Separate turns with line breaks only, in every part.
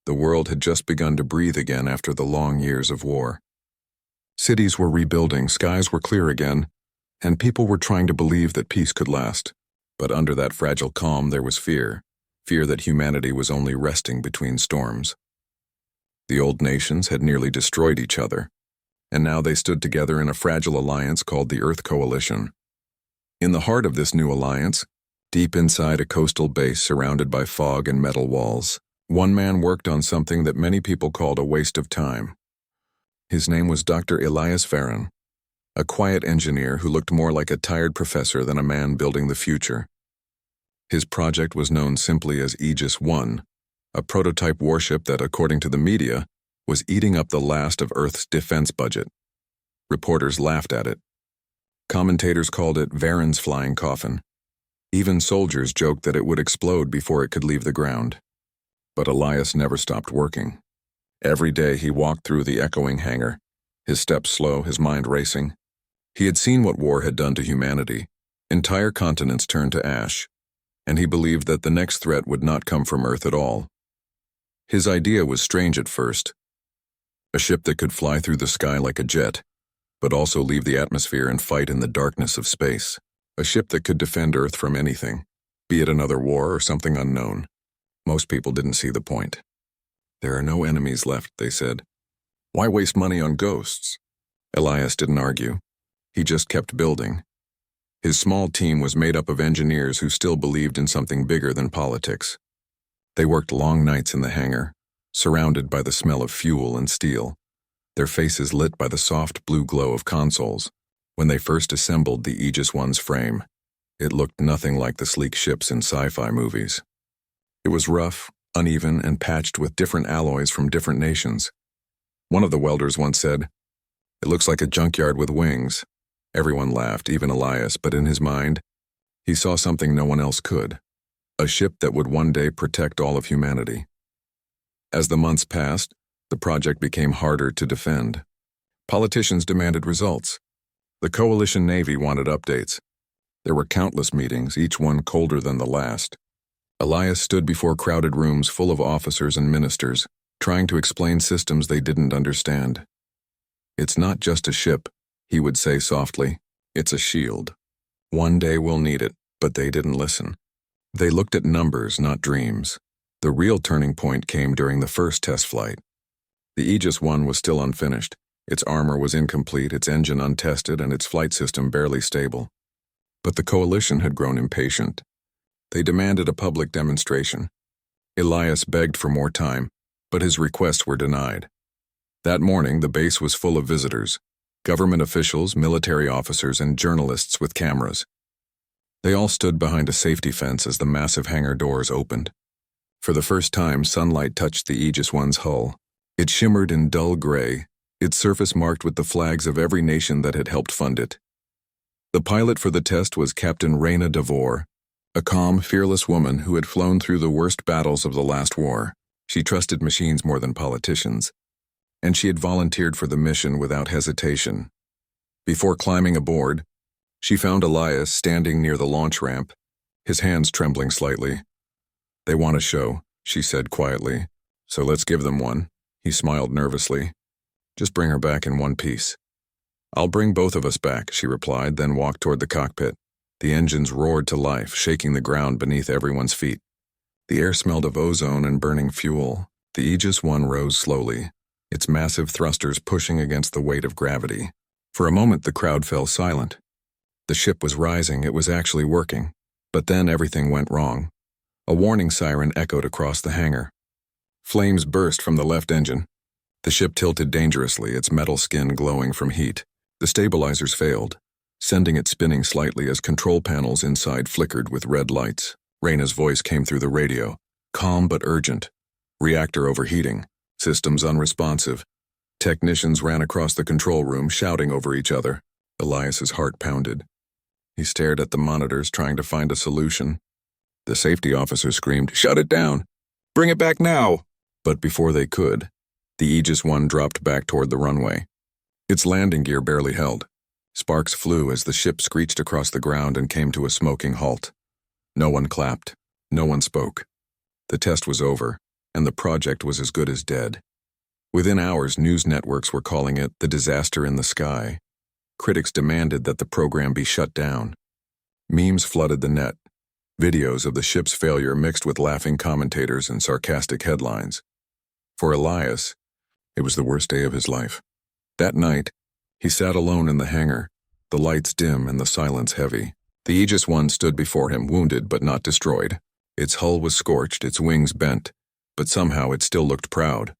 The world had just begun to breathe again after the long years of war. Cities were rebuilding, skies were clear again, and people were trying to believe that peace could last. But under that fragile calm there was fear that humanity was only resting between storms. The old nations had nearly destroyed each other, and now they stood together in a fragile alliance called the Earth Coalition. In the heart of this new alliance, deep inside a coastal base surrounded by fog and metal walls, one man worked on something that many people called a waste of time. His name was Dr. Elias Varon, a quiet engineer who looked more like a tired professor than a man building the future. His project was known simply as Aegis I, a prototype warship that, according to the media, was eating up the last of Earth's defense budget. Reporters laughed at it. Commentators called it Varon's flying coffin. Even soldiers joked that it would explode before it could leave the ground. But Elias never stopped working. Every day he walked through the echoing hangar, his steps slow, his mind racing. He had seen what war had done to humanity. Entire continents turned to ash, and he believed that the next threat would not come from Earth at all. His idea was strange at first. A ship that could fly through the sky like a jet, but also leave the atmosphere and fight in the darkness of space. A ship that could defend Earth from anything, be it another war or something unknown. Most people didn't see the point. There are no enemies left, they said. Why waste money on ghosts? Elias didn't argue. He just kept building. His small team was made up of engineers who still believed in something bigger than politics. They worked long nights in the hangar, surrounded by the smell of fuel and steel, their faces lit by the soft blue glow of consoles. When they first assembled the Aegis I's frame, it looked nothing like the sleek ships in sci-fi movies. It was rough, uneven, and patched with different alloys from different nations. One of the welders once said, "It looks like a junkyard with wings." Everyone laughed, even Elias, but in his mind, he saw something no one else could. A ship that would one day protect all of humanity. As the months passed, the project became harder to defend. Politicians demanded results. The coalition navy wanted updates. There were countless meetings, each one colder than the last. Elias stood before crowded rooms full of officers and ministers, trying to explain systems they didn't understand. "It's not just a ship," he would say softly. "It's a shield. One day we'll need it," but they didn't listen. They looked at numbers, not dreams. The real turning point came during the first test flight. The Aegis I was still unfinished. Its armor was incomplete, its engine untested, and its flight system barely stable. But the coalition had grown impatient. They demanded a public demonstration. Elias begged for more time, but his requests were denied. That morning, the base was full of visitors, government officials, military officers, and journalists with cameras. They all stood behind a safety fence as the massive hangar doors opened. For the first time, sunlight touched the Aegis I's hull. It shimmered in dull gray, its surface marked with the flags of every nation that had helped fund it. The pilot for the test was Captain Raina Devore, a calm, fearless woman who had flown through the worst battles of the last war. She trusted machines more than politicians, and she had volunteered for the mission without hesitation. Before climbing aboard, she found Elias standing near the launch ramp, his hands trembling slightly. "They want a show," she said quietly, "so let's give them one." He smiled nervously. "Just bring her back in one piece." "I'll bring both of us back," she replied, then walked toward the cockpit. The engines roared to life, shaking the ground beneath everyone's feet. The air smelled of ozone and burning fuel. The Aegis I rose slowly, its massive thrusters pushing against the weight of gravity. For a moment, the crowd fell silent. The ship was rising, it was actually working. But then everything went wrong. A warning siren echoed across the hangar. Flames burst from the left engine. The ship tilted dangerously, its metal skin glowing from heat. The stabilizers failed, sending it spinning slightly as control panels inside flickered with red lights. Raina's voice came through the radio, calm but urgent. "Reactor overheating. Systems unresponsive." Technicians ran across the control room, shouting over each other. Elias's heart pounded. He stared at the monitors, trying to find a solution. The safety officer screamed, "Shut it down! Bring it back now!" But before they could, the Aegis I dropped back toward the runway. Its landing gear barely held. Sparks flew as the ship screeched across the ground and came to a smoking halt. No one clapped. No one spoke. The test was over, and the project was as good as dead. Within hours, news networks were calling it the disaster in the sky. Critics demanded that the program be shut down. Memes flooded the net, videos of the ship's failure mixed with laughing commentators and sarcastic headlines. For Elias, it was the worst day of his life. That night, he sat alone in the hangar, the lights dim and the silence heavy. The Aegis I stood before him, wounded but not destroyed. Its hull was scorched, its wings bent, but somehow it still looked proud,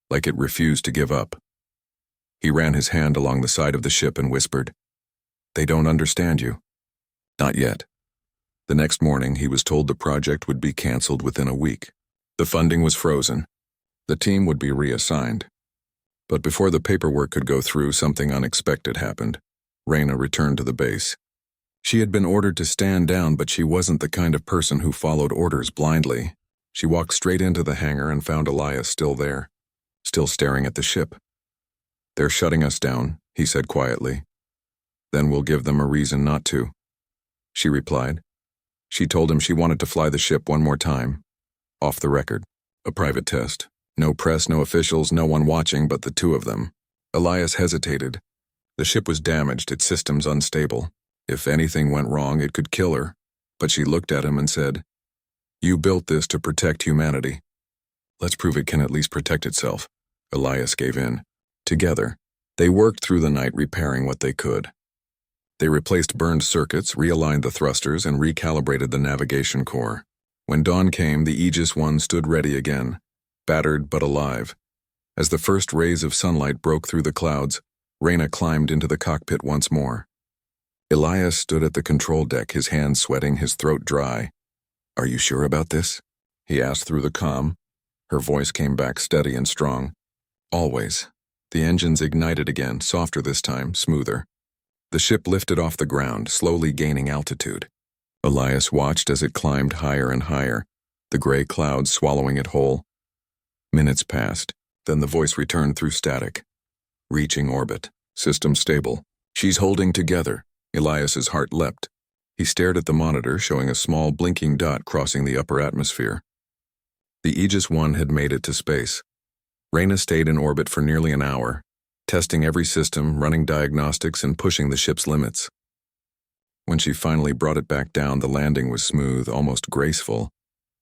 like it refused to give up. He ran his hand along the side of the ship and whispered, "They don't understand you." Not yet. The next morning, he was told the project would be canceled within a week. The funding was frozen. The team would be reassigned. But before the paperwork could go through, something unexpected happened. Raina returned to the base. She had been ordered to stand down, but she wasn't the kind of person who followed orders blindly. She walked straight into the hangar and found Elias still there, still staring at the ship. "They're shutting us down," he said quietly. "Then we'll give them a reason not to," she replied. She told him she wanted to fly the ship one more time. Off the record. A private test. No press, no officials, no one watching but the two of them. Elias hesitated. The ship was damaged, its systems unstable. If anything went wrong, it could kill her. But she looked at him and said, "You built this to protect humanity. Let's prove it can at least protect itself." Elias gave in. Together, they worked through the night repairing what they could. They replaced burned circuits, realigned the thrusters, and recalibrated the navigation core. When dawn came, the Aegis I stood ready again, battered but alive. As the first rays of sunlight broke through the clouds, Raina climbed into the cockpit once more. Elias stood at the control deck, his hands sweating, his throat dry. "Are you sure about this?" he asked through the comm. Her voice came back steady and strong. "Always." The engines ignited again, softer this time, smoother. The ship lifted off the ground, slowly gaining altitude. Elias watched as it climbed higher and higher, the gray clouds swallowing it whole. Minutes passed, then the voice returned through static. "Reaching orbit. System stable. She's holding together." Elias's heart leapt. He stared at the monitor, showing a small blinking dot crossing the upper atmosphere. The Aegis I had made it to space. Raina stayed in orbit for nearly an hour, testing every system, running diagnostics, and pushing the ship's limits. When she finally brought it back down, the landing was smooth, almost graceful.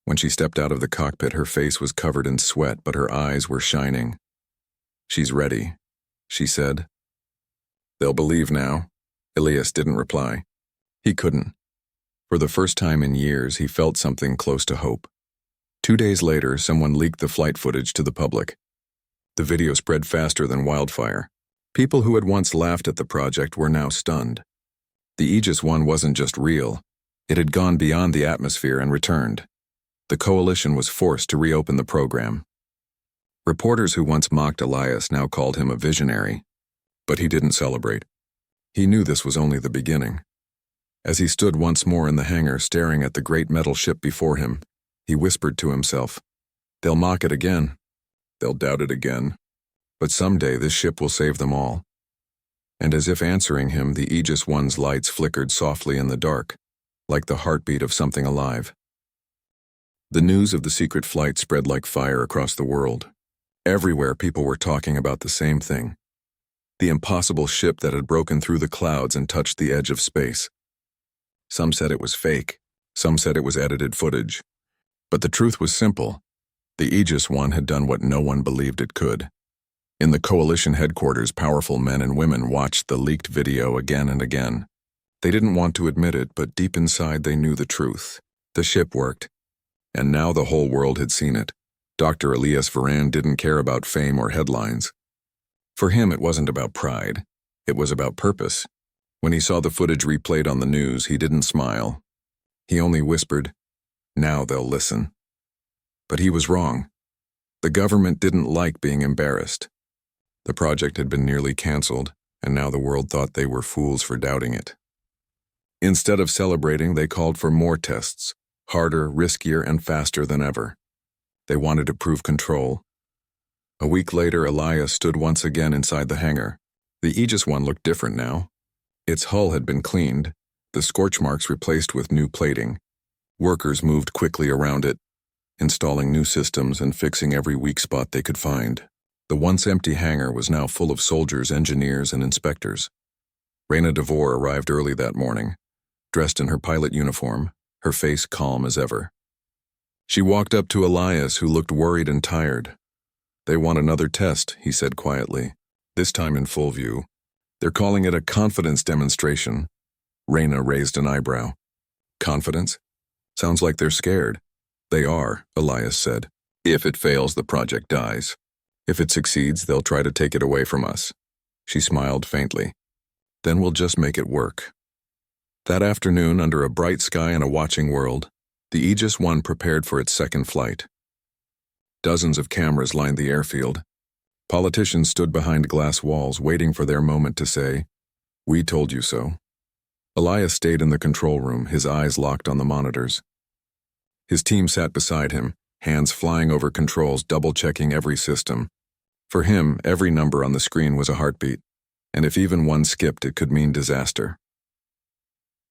When she stepped out of the cockpit, her face was covered in sweat, but her eyes were shining. "She's ready," she said. "They'll believe now." Elias didn't reply. He couldn't. For the first time in years, he felt something close to hope. 2 days later, someone leaked the flight footage to the public. The video spread faster than wildfire. People who had once laughed at the project were now stunned. The Aegis I wasn't just real. It had gone beyond the atmosphere and returned. The coalition was forced to reopen the program. Reporters who once mocked Elias now called him a visionary. But he didn't celebrate. He knew this was only the beginning. As he stood once more in the hangar, staring at the great metal ship before him, he whispered to himself, "They'll mock it again. They'll doubt it again. But someday this ship will save them all." And as if answering him, the Aegis I's lights flickered softly in the dark, like the heartbeat of something alive. The news of the secret flight spread like fire across the world. Everywhere people were talking about the same thing. The impossible ship that had broken through the clouds and touched the edge of space. Some said it was fake. Some said it was edited footage. But the truth was simple. The Aegis I had done what no one believed it could. In the coalition headquarters, powerful men and women watched the leaked video again and again. They didn't want to admit it, but deep inside they knew the truth. The ship worked. And now the whole world had seen it. Dr. Elias Varane didn't care about fame or headlines. For him, it wasn't about pride. It was about purpose. When he saw the footage replayed on the news, he didn't smile. He only whispered, "Now they'll listen." But he was wrong. The government didn't like being embarrassed. The project had been nearly canceled, and now the world thought they were fools for doubting it. Instead of celebrating, they called for more tests, harder, riskier, and faster than ever. They wanted to prove control. A week later, Elias stood once again inside the hangar. The Aegis I looked different now. Its hull had been cleaned, the scorch marks replaced with new plating. Workers moved quickly around it. installing new systems and fixing every weak spot they could find. The once empty hangar was now full of soldiers, engineers, and inspectors. Reyna DeVore arrived early that morning, dressed in her pilot uniform, her face calm as ever. She walked up to Elias, who looked worried and tired. "They want another test," he said quietly, this time in full view. "They're calling it a confidence demonstration." Reyna raised an eyebrow. "Confidence? Sounds like they're scared." "They are," Elias said. "If it fails, the project dies. If it succeeds, they'll try to take it away from us." She smiled faintly. "Then we'll just make it work." That afternoon, under a bright sky and a watching world, the Aegis I prepared for its second flight. Dozens of cameras lined the airfield. Politicians stood behind glass walls, waiting for their moment to say, "We told you so." Elias stayed in the control room, his eyes locked on the monitors. His team sat beside him, hands flying over controls, double-checking every system. For him, every number on the screen was a heartbeat, and if even one skipped, it could mean disaster.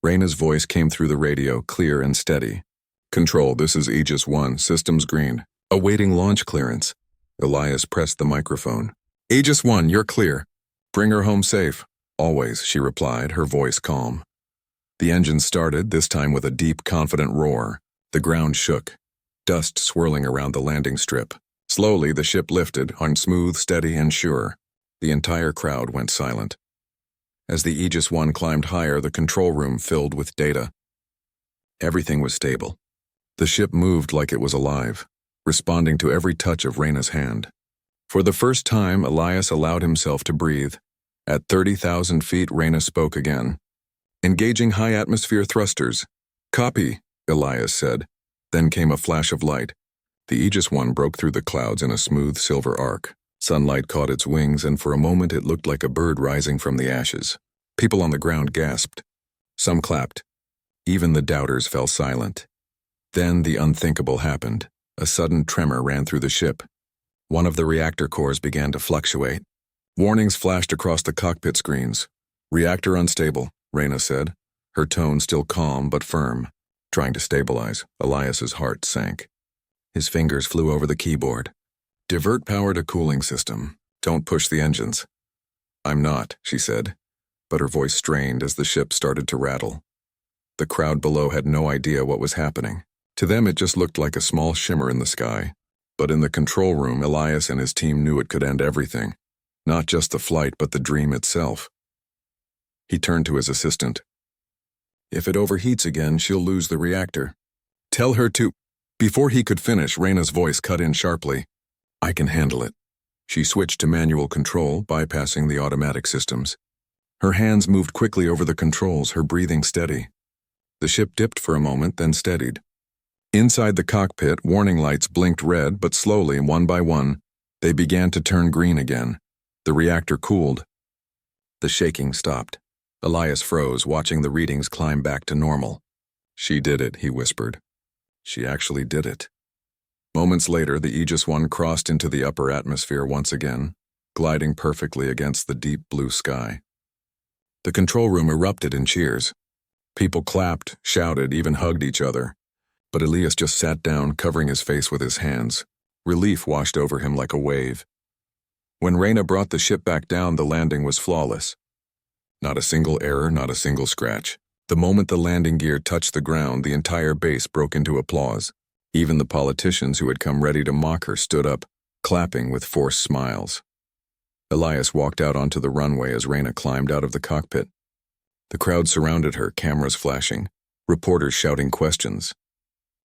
Reyna's voice came through the radio, clear and steady. "Control, this is Aegis I, systems green. Awaiting launch clearance." Elias pressed the microphone. "Aegis I, you're clear. Bring her home safe." "Always," she replied, her voice calm. The engine started, this time with a deep, confident roar. The ground shook, dust swirling around the landing strip. Slowly, the ship lifted, on smooth, steady, and sure. The entire crowd went silent. As the Aegis I climbed higher, the control room filled with data. Everything was stable. The ship moved like it was alive, responding to every touch of Reyna's hand. For the first time, Elias allowed himself to breathe. At 30,000 feet, Reyna spoke again. "Engaging high-atmosphere thrusters." "Copy," Elias said. Then came a flash of light. The Aegis I broke through the clouds in a smooth silver arc. Sunlight caught its wings, and for a moment it looked like a bird rising from the ashes. People on the ground gasped. Some clapped. Even the doubters fell silent. Then the unthinkable happened. A sudden tremor ran through the ship. One of the reactor cores began to fluctuate. Warnings flashed across the cockpit screens. "Reactor unstable," Reyna said, her tone still calm but firm. Trying to stabilize, Elias's heart sank. His fingers flew over the keyboard. "Divert power to cooling system. Don't push the engines." "I'm not," she said, but her voice strained as the ship started to rattle. The crowd below had no idea what was happening. To them, it just looked like a small shimmer in the sky. But in the control room, Elias and his team knew it could end everything. Not just the flight, but the dream itself. He turned to his assistant. "If it overheats again, she'll lose the reactor. Tell her to—" Before he could finish, Reyna's voice cut in sharply. "I can handle it." She switched to manual control, bypassing the automatic systems. Her hands moved quickly over the controls, her breathing steady. The ship dipped for a moment, then steadied. Inside the cockpit, warning lights blinked red, but slowly, one by one, they began to turn green again. The reactor cooled. The shaking stopped. Elias froze, watching the readings climb back to normal. "She did it," he whispered. "She actually did it." Moments later, the Aegis I crossed into the upper atmosphere once again, gliding perfectly against the deep blue sky. The control room erupted in cheers. People clapped, shouted, even hugged each other. But Elias just sat down, covering his face with his hands. Relief washed over him like a wave. When Reyna brought the ship back down, the landing was flawless. Not a single error, not a single scratch. The moment the landing gear touched the ground, the entire base broke into applause. Even the politicians who had come ready to mock her stood up, clapping with forced smiles. Elias walked out onto the runway as Reyna climbed out of the cockpit. The crowd surrounded her, cameras flashing, reporters shouting questions.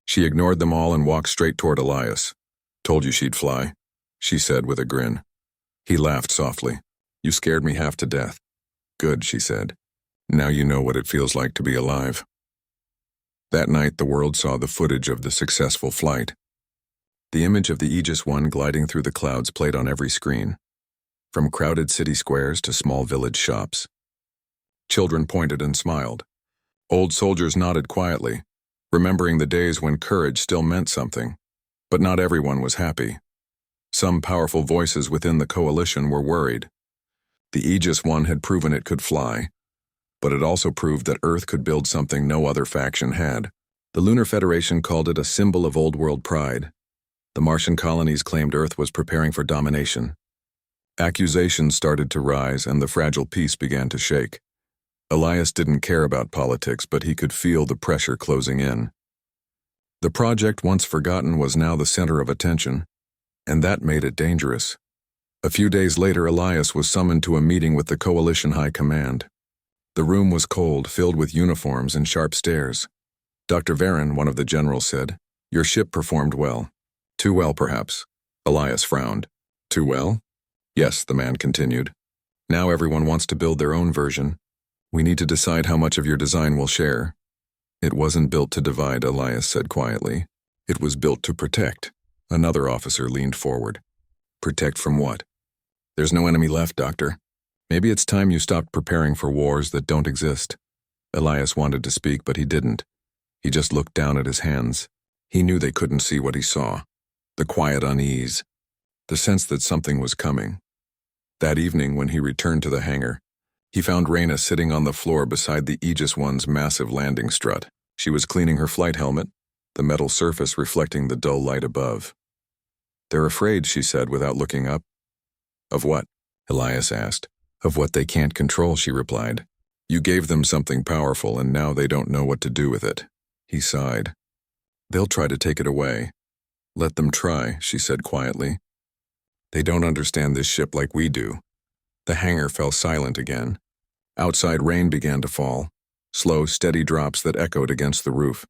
She ignored them all and walked straight toward Elias. "Told you she'd fly," she said with a grin. He laughed softly. "You scared me half to death." "Good," she said. "Now you know what it feels like to be alive." That night, the world saw the footage of the successful flight. The image of the Aegis I gliding through the clouds played on every screen, from crowded city squares to small village shops. Children pointed and smiled. Old soldiers nodded quietly, remembering the days when courage still meant something. But not everyone was happy. Some powerful voices within the coalition were worried. The Aegis I had proven it could fly, but it also proved that Earth could build something no other faction had: The Lunar Federation called it a symbol of old-world pride. The Martian colonies claimed Earth was preparing for domination. Accusations started to rise, and the fragile peace began to shake. Elias didn't care about politics, but he could feel the pressure closing in. The project, once forgotten, was now the center of attention, and that made it dangerous. A few days later, Elias was summoned to a meeting with the Coalition High Command. The room was cold, filled with uniforms and sharp stares. Dr. Varen, one of the generals, said, "Your ship performed well." "Too well, perhaps." Elias frowned. "Too well?" "Yes," the man continued. "Now everyone wants to build their own version. We need to decide how much of your design we'll share." "It wasn't built to divide," Elias said quietly. "It was built to protect." Another officer leaned forward. "Protect from what?" "There's no enemy left, Doctor. Maybe it's time you stopped preparing for wars that don't exist." Elias wanted to speak, but he didn't. He just looked down at his hands. He knew they couldn't see what he saw. The quiet unease. The sense that something was coming. That evening, when he returned to the hangar, he found Reyna sitting on the floor beside the Aegis One's massive landing strut. She was cleaning her flight helmet, the metal surface reflecting the dull light above. "They're afraid," she said without looking up. "Of what?" Elias asked. "Of what they can't control," she replied. "You gave them something powerful, and now they don't know what to do with it." He sighed. "They'll try to take it away." "Let them try," she said quietly. "They don't understand this ship like we do." The hangar fell silent again. Outside, rain began to fall, slow, steady drops that echoed against the roof.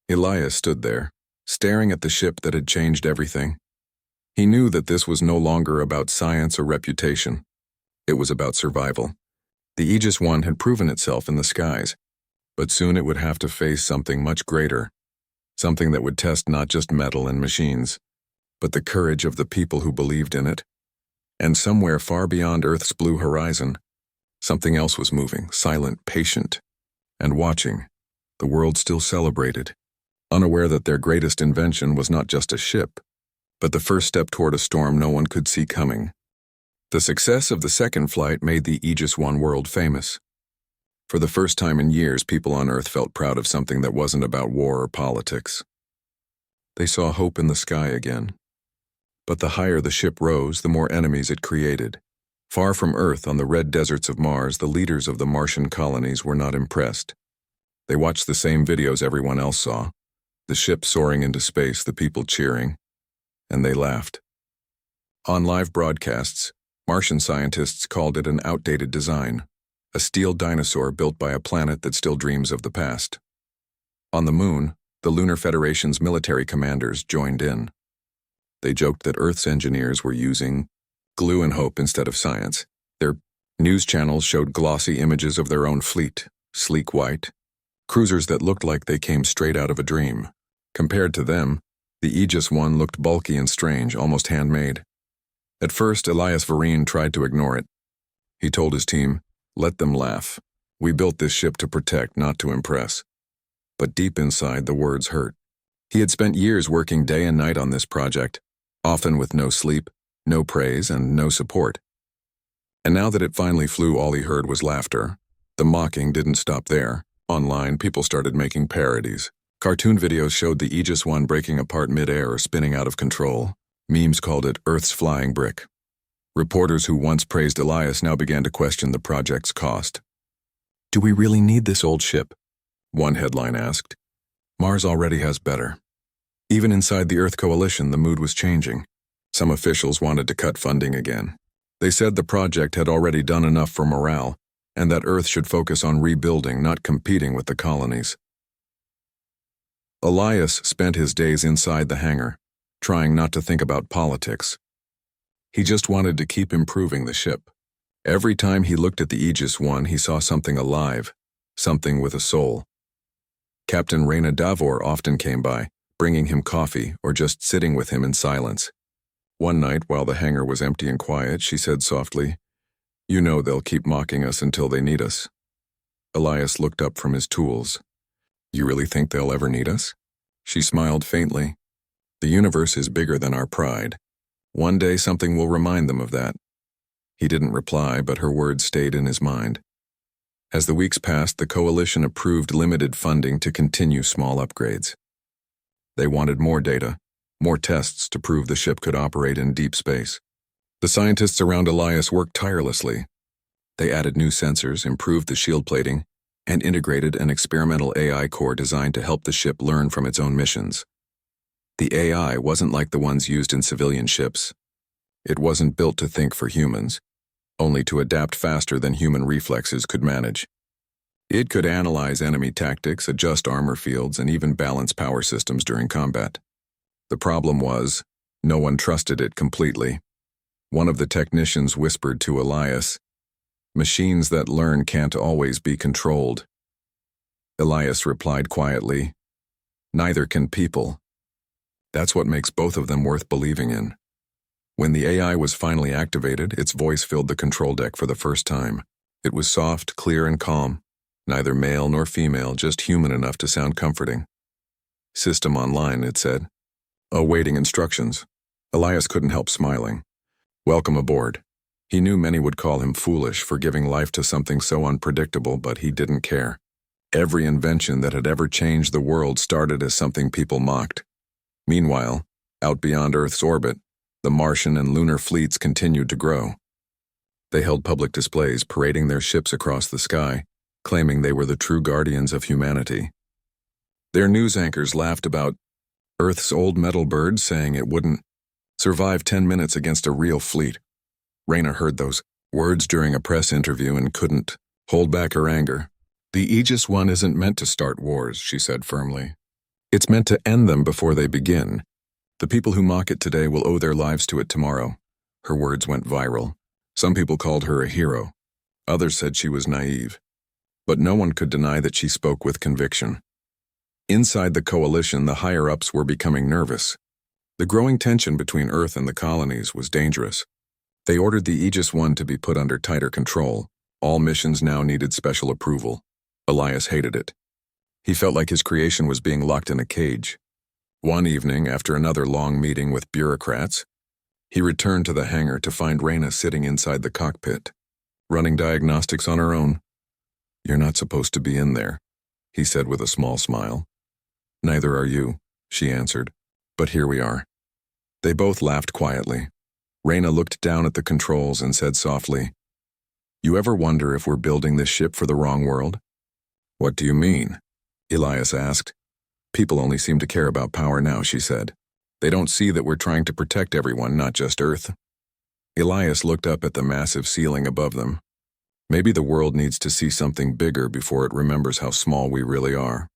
Elias stood there, staring at the ship that had changed everything. He knew that this was no longer about science or reputation. It was about survival. The Aegis One had proven itself in the skies, but soon it would have to face something much greater, something that would test not just metal and machines, but the courage of the people who believed in it. And somewhere far beyond Earth's blue horizon, something else was moving, silent, patient, and watching. The world still celebrated, unaware that their greatest invention was not just a ship, but the first step toward a storm no one could see coming. The success of the second flight made the Aegis One world famous. For the first time in years, people on Earth felt proud of something that wasn't about war or politics. They saw hope in the sky again. But the higher the ship rose, the more enemies it created. Far from Earth, on the red deserts of Mars, the leaders of the Martian colonies were not impressed. They watched the same videos everyone else saw, the ship soaring into space, the people cheering, and they laughed. On live broadcasts, Martian scientists called it an outdated design, a steel dinosaur built by a planet that still dreams of the past. On the moon, the Lunar Federation's military commanders joined in. They joked that Earth's engineers were using glue and hope instead of science. Their news channels showed glossy images of their own fleet, sleek white, cruisers that looked like they came straight out of a dream. Compared to them, the Aegis One looked bulky and strange, almost handmade. At first, Elias Varen tried to ignore it. He told his team, "Let them laugh. We built this ship to protect, not to impress." But deep inside, the words hurt. He had spent years working day and night on this project, often with no sleep, no praise, and no support. And now that it finally flew, all he heard was laughter. The mocking didn't stop there. Online, people started making parodies. Cartoon videos showed the Aegis One breaking apart mid-air or spinning out of control. Memes called it Earth's flying brick. Reporters who once praised Elias now began to question the project's cost. "Do we really need this old ship?" one headline asked. "Mars already has better." Even inside the Earth Coalition, the mood was changing. Some officials wanted to cut funding again. They said the project had already done enough for morale, and that Earth should focus on rebuilding, not competing with the colonies. Elias spent his days inside the hangar, trying not to think about politics. He just wanted to keep improving the ship. Every time he looked at the Aegis One, he saw something alive, something with a soul. Captain Reyna Davor often came by, bringing him coffee or just sitting with him in silence. One night, while the hangar was empty and quiet, she said softly, "You know they'll keep mocking us until they need us." Elias looked up from his tools. "You really think they'll ever need us?" She smiled faintly. "The universe is bigger than our pride. One day something will remind them of that." He didn't reply, but her words stayed in his mind. As the weeks passed, the coalition approved limited funding to continue small upgrades. They wanted more data, more tests to prove the ship could operate in deep space. The scientists around Elias worked tirelessly. They added new sensors, improved the shield plating, and integrated an experimental AI core designed to help the ship learn from its own missions. The AI wasn't like the ones used in civilian ships. It wasn't built to think for humans, only to adapt faster than human reflexes could manage. It could analyze enemy tactics, adjust armor fields, and even balance power systems during combat. The problem was, no one trusted it completely. One of the technicians whispered to Elias, "Machines that learn can't always be controlled." Elias replied quietly, "Neither can people." That's what makes both of them worth believing in. When the AI was finally activated, its voice filled the control deck for the first time. It was soft, clear, and calm. Neither male nor female, just human enough to sound comforting. "System online," it said. Awaiting instructions. Elias couldn't help smiling. Welcome aboard. He knew many would call him foolish for giving life to something so unpredictable, but he didn't care. Every invention that had ever changed the world started as something people mocked. Meanwhile, out beyond Earth's orbit, the Martian and lunar fleets continued to grow. They held public displays parading their ships across the sky, claiming they were the true guardians of humanity. Their news anchors laughed about Earth's old metal bird, saying it wouldn't survive 10 minutes against a real fleet. Raina heard those words during a press interview and couldn't hold back her anger. "The Aegis One isn't meant to start wars," she said firmly. "It's meant to end them before they begin. The people who mock it today will owe their lives to it tomorrow." Her words went viral. Some people called her a hero. Others said she was naive. But no one could deny that she spoke with conviction. Inside the coalition, the higher-ups were becoming nervous. The growing tension between Earth and the colonies was dangerous. They ordered the Aegis One to be put under tighter control. All missions now needed special approval. Elias hated it. He felt like his creation was being locked in a cage. One evening, after another long meeting with bureaucrats, he returned to the hangar to find Raina sitting inside the cockpit, running diagnostics on her own. "You're not supposed to be in there," he said with a small smile. "Neither are you," she answered, "but here we are." They both laughed quietly. Raina looked down at the controls and said softly, "You ever wonder if we're building this ship for the wrong world?" "What do you mean?" Elias asked. "People only seem to care about power now," she said. "They don't see that we're trying to protect everyone, not just Earth." Elias looked up at the massive ceiling above them. Maybe the world needs to see something bigger before it remembers how small we really are.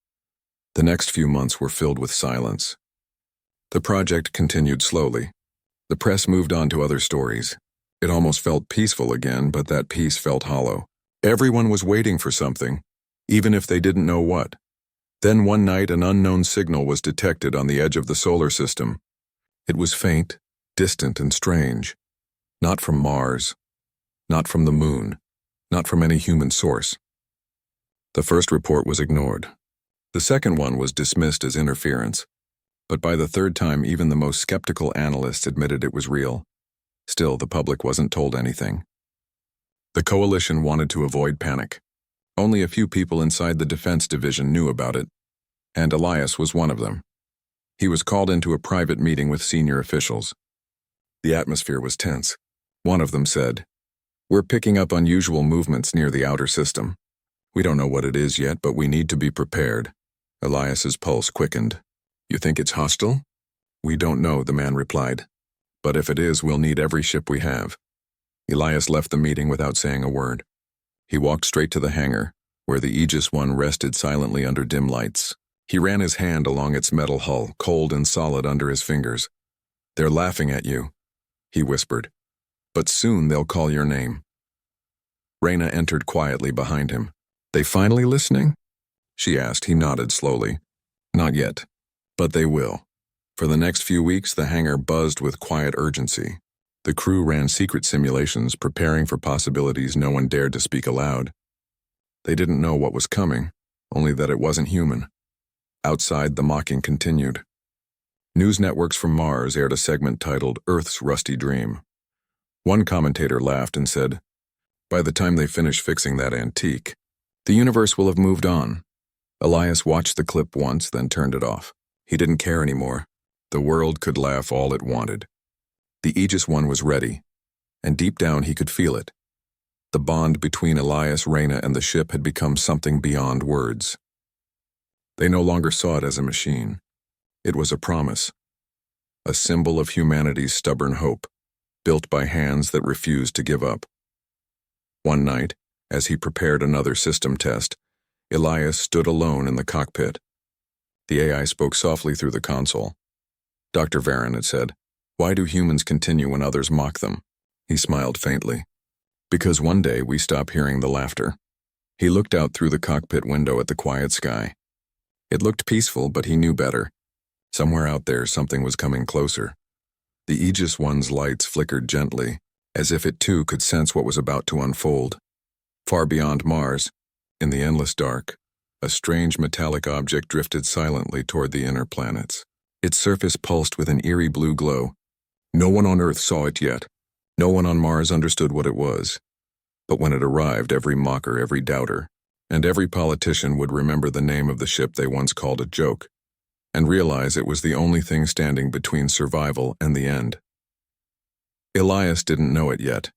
The next few months were filled with silence. The project continued slowly. The press moved on to other stories. It almost felt peaceful again, but that peace felt hollow. Everyone was waiting for something, even if they didn't know what. Then one night an unknown signal was detected on the edge of the solar system. It was faint, distant, and strange. Not from Mars, not from the moon, not from any human source. The first report was ignored. The second one was dismissed as interference. But by the third time, even the most skeptical analysts admitted it was real. Still, the public wasn't told anything. The coalition wanted to avoid panic. Only a few people inside the defense division knew about it, and Elias was one of them. He was called into a private meeting with senior officials. The atmosphere was tense. One of them said, "We're picking up unusual movements near the outer system. We don't know what it is yet, but we need to be prepared." Elias's pulse quickened. "You think it's hostile?" "We don't know," the man replied. "But if it is, we'll need every ship we have." Elias left the meeting without saying a word. He walked straight to the hangar, where the Aegis One rested silently under dim lights. He ran his hand along its metal hull, cold and solid under his fingers. "They're laughing at you," he whispered. "But soon they'll call your name." Raina entered quietly behind him. "They finally listening?" she asked. He nodded slowly. "Not yet, but they will." For the next few weeks, the hangar buzzed with quiet urgency. The crew ran secret simulations, preparing for possibilities no one dared to speak aloud. They didn't know what was coming, only that it wasn't human. Outside, the mocking continued. News networks from Mars aired a segment titled Earth's Rusty Dream. One commentator laughed and said, "By the time they finish fixing that antique, The universe will have moved on. Elias watched the clip once, then turned it off. He didn't care anymore. The world could laugh all it wanted. The Aegis One was ready, and deep down he could feel it. The bond between Elias, Reyna, and the ship had become something beyond words. They no longer saw it as a machine. It was a promise, a symbol of humanity's stubborn hope, built by hands that refused to give up. One night, as he prepared another system test, Elias stood alone in the cockpit. The AI spoke softly through the console. "Dr. Varan," it said, "why do humans continue when others mock them?" He smiled faintly. "Because one day we stop hearing the laughter." He looked out through the cockpit window at the quiet sky. It looked peaceful, but he knew better. Somewhere out there, something was coming closer. The Aegis One's lights flickered gently, as if it too could sense what was about to unfold. Far beyond Mars, in the endless dark, a strange metallic object drifted silently toward the inner planets. Its surface pulsed with an eerie blue glow. No one on Earth saw it yet. No one on Mars understood what it was. But when it arrived, every mocker, every doubter, and every politician would remember the name of the ship they once called a joke, and realize it was the only thing standing between survival and the end. Elias didn't know it yet,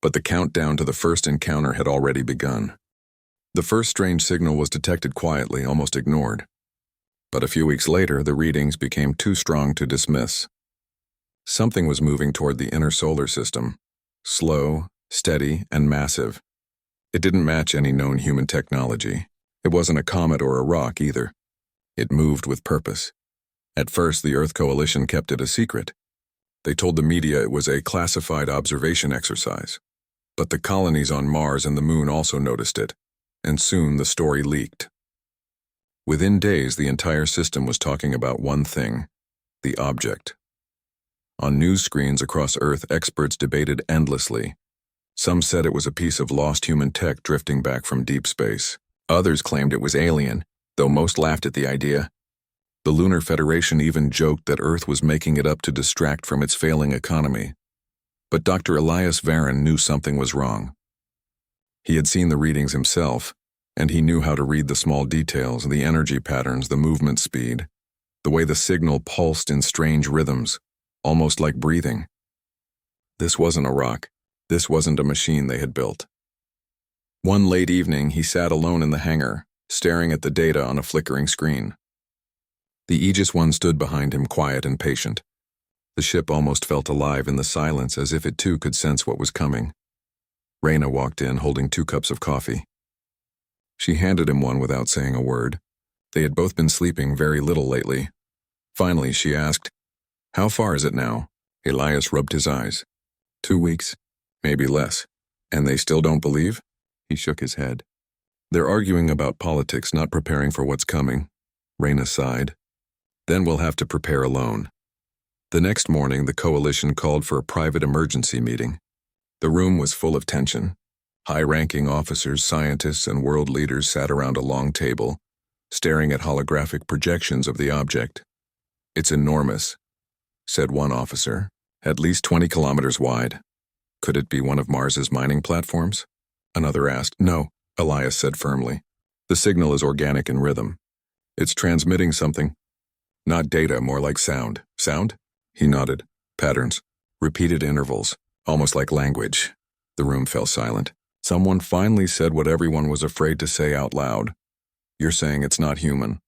but the countdown to the first encounter had already begun. The first strange signal was detected quietly, almost ignored. But a few weeks later, the readings became too strong to dismiss. Something was moving toward the inner solar system, slow, steady, and massive. It didn't match any known human technology. It wasn't a comet or a rock either. It moved with purpose. At first, the Earth Coalition kept it a secret. They told the media it was a classified observation exercise. But the colonies on Mars and the Moon also noticed it, and soon the story leaked. Within days, the entire system was talking about one thing: the object. On news screens across Earth, experts debated endlessly. Some said it was a piece of lost human tech drifting back from deep space. Others claimed it was alien, though most laughed at the idea. The Lunar Federation even joked that Earth was making it up to distract from its failing economy. But Dr. Elias Varan knew something was wrong. He had seen the readings himself, and he knew how to read the small details, the energy patterns, the movement speed, the way the signal pulsed in strange rhythms, almost like breathing. This wasn't a rock. This wasn't a machine they had built. One late evening, he sat alone in the hangar, staring at the data on a flickering screen. The Aegis One stood behind him, quiet and patient. The ship almost felt alive in the silence, as if it too could sense what was coming. Reyna walked in, holding 2 cups of coffee. She handed him one without saying a word. They had both been sleeping very little lately. Finally, she asked, "How far is it now?" Elias rubbed his eyes. 2 weeks, maybe less. And they still don't believe? He shook his head. They're arguing about politics, not preparing for what's coming. Reyna sighed. Then we'll have to prepare alone. The next morning, the coalition called for a private emergency meeting. The room was full of tension. High-ranking officers, scientists, and world leaders sat around a long table, staring at holographic projections of the object. "It's enormous," said one officer, "at least 20 kilometers wide. Could it be one of Mars's mining platforms?" Another asked. "No," Elias said firmly. "The signal is organic in rhythm. It's transmitting something. Not data, more like sound." "Sound?" He nodded. "Patterns. Repeated intervals. Almost like language." The room fell silent. Someone finally said what everyone was afraid to say out loud. "You're saying it's not human."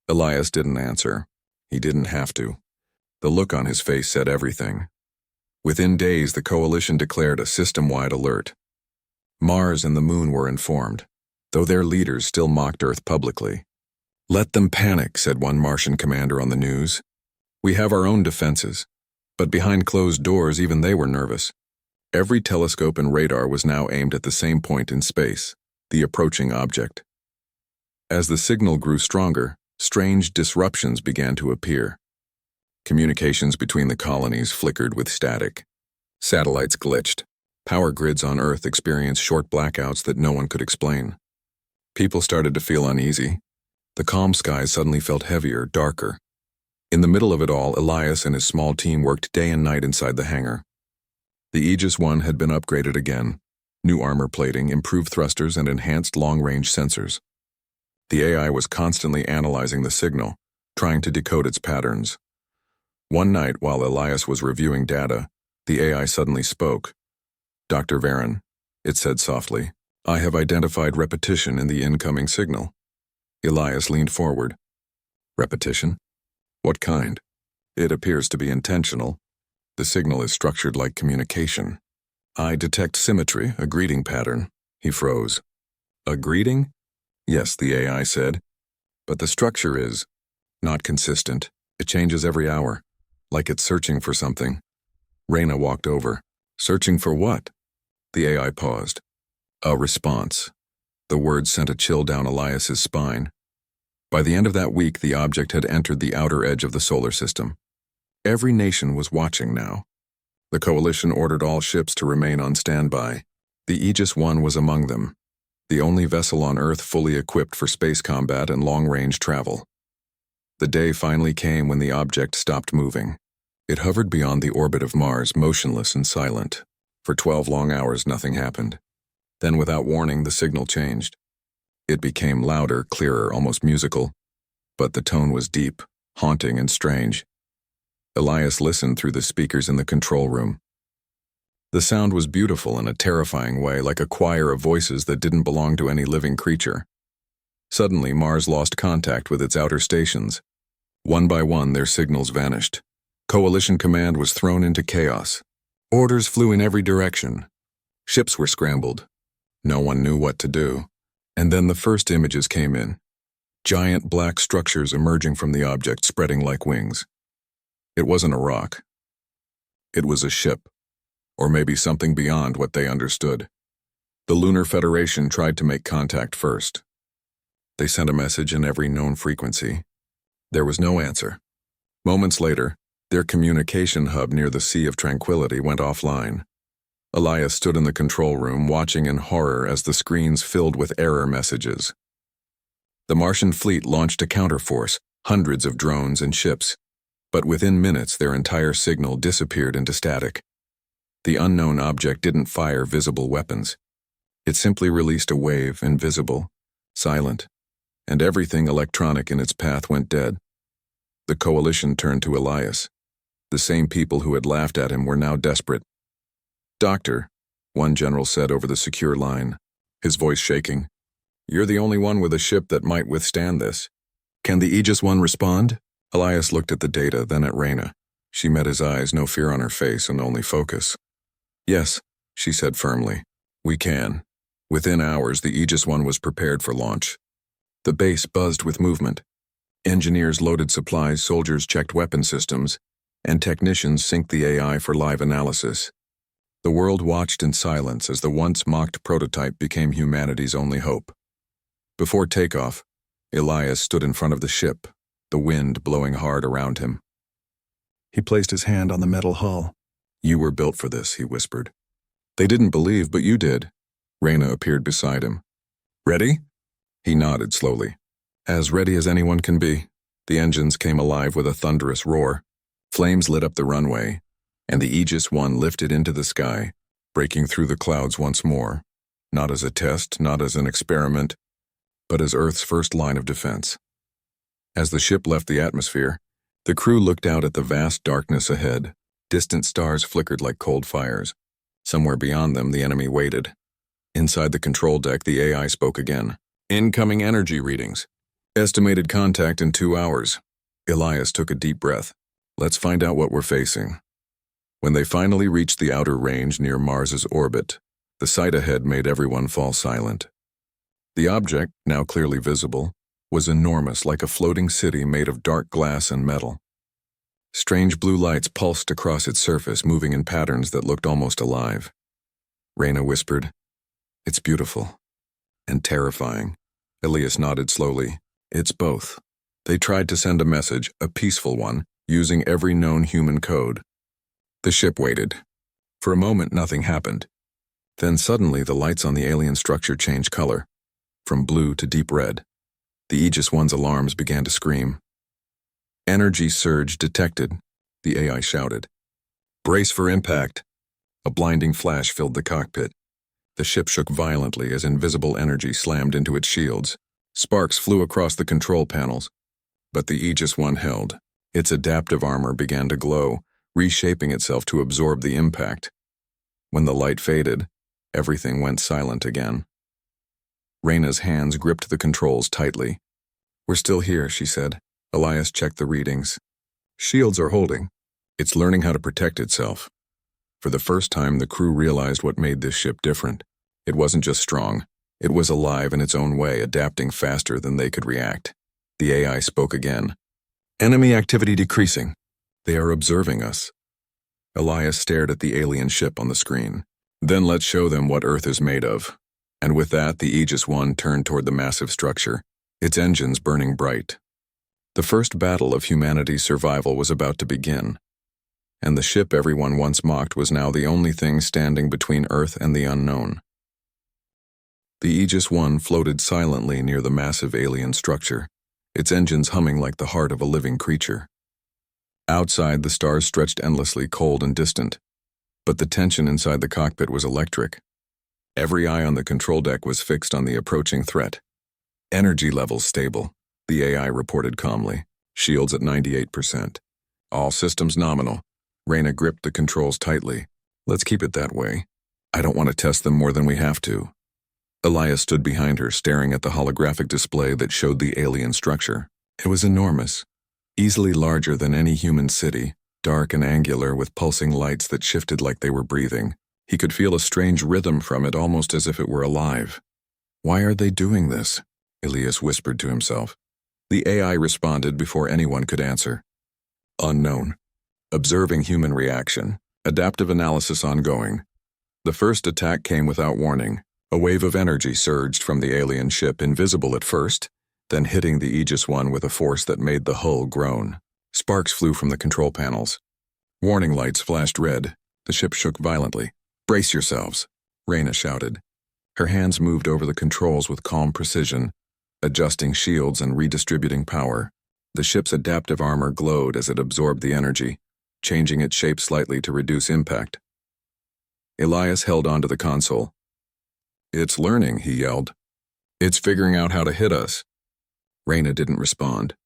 Elias didn't answer. He didn't have to. The look on his face said everything. Within days, the coalition declared a system-wide alert. Mars and the Moon were informed, though their leaders still mocked Earth publicly. "Let them panic," said one Martian commander on the news. "We have our own defenses." But behind closed doors, even they were nervous. Every telescope and radar was now aimed at the same point in space, the approaching object. As the signal grew stronger, strange disruptions began to appear. Communications between the colonies flickered with static. Satellites glitched. Power grids on Earth experienced short blackouts that no one could explain. People started to feel uneasy. The calm skies suddenly felt heavier, darker. In the middle of it all, Elias and his small team worked day and night inside the hangar. The Aegis One had been upgraded again. New armor plating, improved thrusters, and enhanced long-range sensors. The AI was constantly analyzing the signal, trying to decode its patterns. One night, while Elias was reviewing data, the AI suddenly spoke. "Dr. Varon," it said softly, "I have identified repetition in the incoming signal." Elias leaned forward. "Repetition? What kind?" "It appears to be intentional. The signal is structured like communication." "I detect symmetry, a greeting pattern." He froze. "A greeting?" "Yes," the AI said. "But the structure is not consistent. It changes every hour, like it's searching for something." Reyna walked over. "Searching for what?" The AI paused. "A response." The words sent a chill down Elias's spine. By the end of that week, the object had entered the outer edge of the solar system. Every nation was watching now. The coalition ordered all ships to remain on standby. The Aegis I was among them, the only vessel on Earth fully equipped for space combat and long-range travel. The day finally came when the object stopped moving. It hovered beyond the orbit of Mars, motionless and silent. For 12 long hours, nothing happened. Then, without warning, the signal changed. It became louder, clearer, almost musical, but the tone was deep, haunting, and strange. Elias listened through the speakers in the control room. The sound was beautiful in a terrifying way, like a choir of voices that didn't belong to any living creature. Suddenly, Mars lost contact with its outer stations. One by one, their signals vanished. Coalition command was thrown into chaos. Orders flew in every direction. Ships were scrambled. No one knew what to do. And then the first images came in. Giant black structures emerging from the object, spreading like wings. It wasn't a rock. It was a ship, or maybe something beyond what they understood. The Lunar Federation tried to make contact first. They sent a message in every known frequency. There was no answer. Moments later, their communication hub near the Sea of Tranquility went offline. Elias stood in the control room, watching in horror as the screens filled with error messages. The Martian fleet launched a counterforce, hundreds of drones and ships, but within minutes their entire signal disappeared into static. The unknown object didn't fire visible weapons. It simply released a wave, invisible, silent, and everything electronic in its path went dead. The coalition turned to Elias. The same people who had laughed at him were now desperate. "Doctor," one general said over the secure line, his voice shaking, "you're the only one with a ship that might withstand this. Can the Aegis I respond?" Elias looked at the data, then at Reyna. She met his eyes, no fear on her face and only focus. "Yes," she said firmly, "we can." Within hours, the Aegis I was prepared for launch. The base buzzed with movement. Engineers loaded supplies, soldiers checked weapon systems, and technicians synced the AI for live analysis. The world watched in silence as the once mocked prototype became humanity's only hope. Before takeoff, Elias stood in front of the ship, the wind blowing hard around him. He placed his hand on the metal hull. "You were built for this," he whispered. "They didn't believe, but you did." Reyna appeared beside him. "Ready?" He nodded slowly. "As ready as anyone can be." The engines came alive with a thunderous roar. Flames lit up the runway, and the Aegis I lifted into the sky, breaking through the clouds once more, not as a test, not as an experiment, but as Earth's first line of defense. As the ship left the atmosphere, the crew looked out at the vast darkness ahead. Distant stars flickered like cold fires. Somewhere beyond them, the enemy waited. Inside the control deck, the AI spoke again. "Incoming energy readings. Estimated contact in 2 hours." Elias took a deep breath. "Let's find out what we're facing." When they finally reached the outer range near Mars's orbit, the sight ahead made everyone fall silent. The object, now clearly visible, was enormous, like a floating city made of dark glass and metal. Strange blue lights pulsed across its surface, moving in patterns that looked almost alive. Reyna whispered, "It's beautiful and terrifying." Elias nodded slowly. "It's both." They tried to send a message, a peaceful one, using every known human code. The ship waited. For a moment, nothing happened. Then suddenly, the lights on the alien structure changed color, from blue to deep red. The Aegis I's alarms began to scream. "Energy surge detected," the AI shouted. "Brace for impact." A blinding flash filled the cockpit. The ship shook violently as invisible energy slammed into its shields. Sparks flew across the control panels, but the Aegis One held. Its adaptive armor began to glow, reshaping itself to absorb the impact. When the light faded, everything went silent again. Reyna's hands gripped the controls tightly. "We're still here," she said. Elias checked the readings. "Shields are holding. It's learning how to protect itself." For the first time, the crew realized what made this ship different. It wasn't just strong. It was alive in its own way, adapting faster than they could react. The AI spoke again. "Enemy activity decreasing. They are observing us." Elias stared at the alien ship on the screen. "Then let's show them what Earth is made of." And with that, the Aegis One turned toward the massive structure, its engines burning bright. The first battle of humanity's survival was about to begin, and the ship everyone once mocked was now the only thing standing between Earth and the unknown. The Aegis One floated silently near the massive alien structure, its engines humming like the heart of a living creature. Outside, the stars stretched endlessly, cold and distant, but the tension inside the cockpit was electric. Every eye on the control deck was fixed on the approaching threat. "Energy levels stable," the AI reported calmly. "Shields at 98%. All systems nominal." Reyna gripped the controls tightly. "Let's keep it that way. I don't want to test them more than we have to." Elias stood behind her, staring at the holographic display that showed the alien structure. It was enormous, easily larger than any human city, dark and angular with pulsing lights that shifted like they were breathing. He could feel a strange rhythm from it, almost as if it were alive. "Why are they doing this?" Elias whispered to himself. The AI responded before anyone could answer. "Unknown. Observing human reaction. Adaptive analysis ongoing." The first attack came without warning. A wave of energy surged from the alien ship, invisible at first, then hitting the Aegis One with a force that made the hull groan. Sparks flew from the control panels. Warning lights flashed red. The ship shook violently. "Brace yourselves," Reyna shouted. Her hands moved over the controls with calm precision, adjusting shields and redistributing power. The ship's adaptive armor glowed as it absorbed the energy, changing its shape slightly to reduce impact. Elias held onto the console. "It's learning," he yelled. "It's figuring out how to hit us." Reyna didn't respond.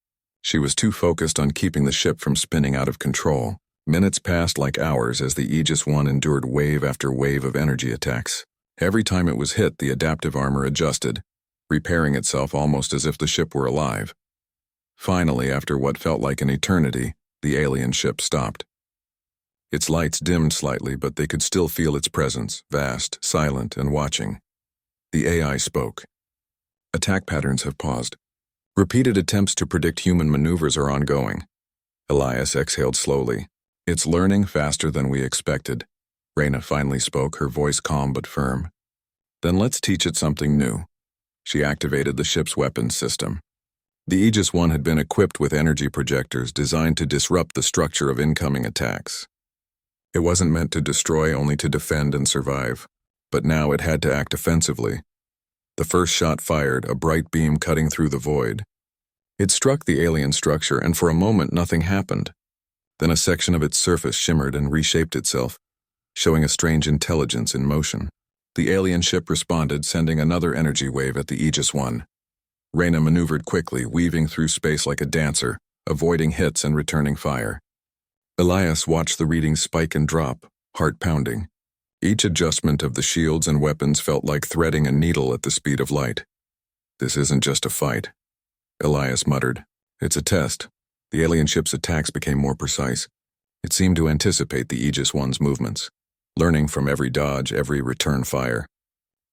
She was too focused on keeping the ship from spinning out of control. Minutes passed like hours as the Aegis One endured wave after wave of energy attacks. Every time it was hit, the adaptive armor adjusted, repairing itself almost as if the ship were alive. Finally, after what felt like an eternity, the alien ship stopped. Its lights dimmed slightly, but they could still feel its presence, vast, silent, and watching. The AI spoke. "Attack patterns have paused. Repeated attempts to predict human maneuvers are ongoing." Elias exhaled slowly. "It's learning faster than we expected." Reyna finally spoke, her voice calm but firm. "Then let's teach it something new." She activated the ship's weapons system. The Aegis One had been equipped with energy projectors designed to disrupt the structure of incoming attacks. It wasn't meant to destroy, only to defend and survive. But now it had to act offensively. The first shot fired, a bright beam cutting through the void. It struck the alien structure, and for a moment nothing happened. Then a section of its surface shimmered and reshaped itself, showing a strange intelligence in motion. The alien ship responded, sending another energy wave at the Aegis One. Reyna maneuvered quickly, weaving through space like a dancer, avoiding hits and returning fire. Elias watched the readings spike and drop, heart pounding. Each adjustment of the shields and weapons felt like threading a needle at the speed of light. "This isn't just a fight," Elias muttered. "It's a test." The alien ship's attacks became more precise. It seemed to anticipate the Aegis One's movements, learning from every dodge, every return fire.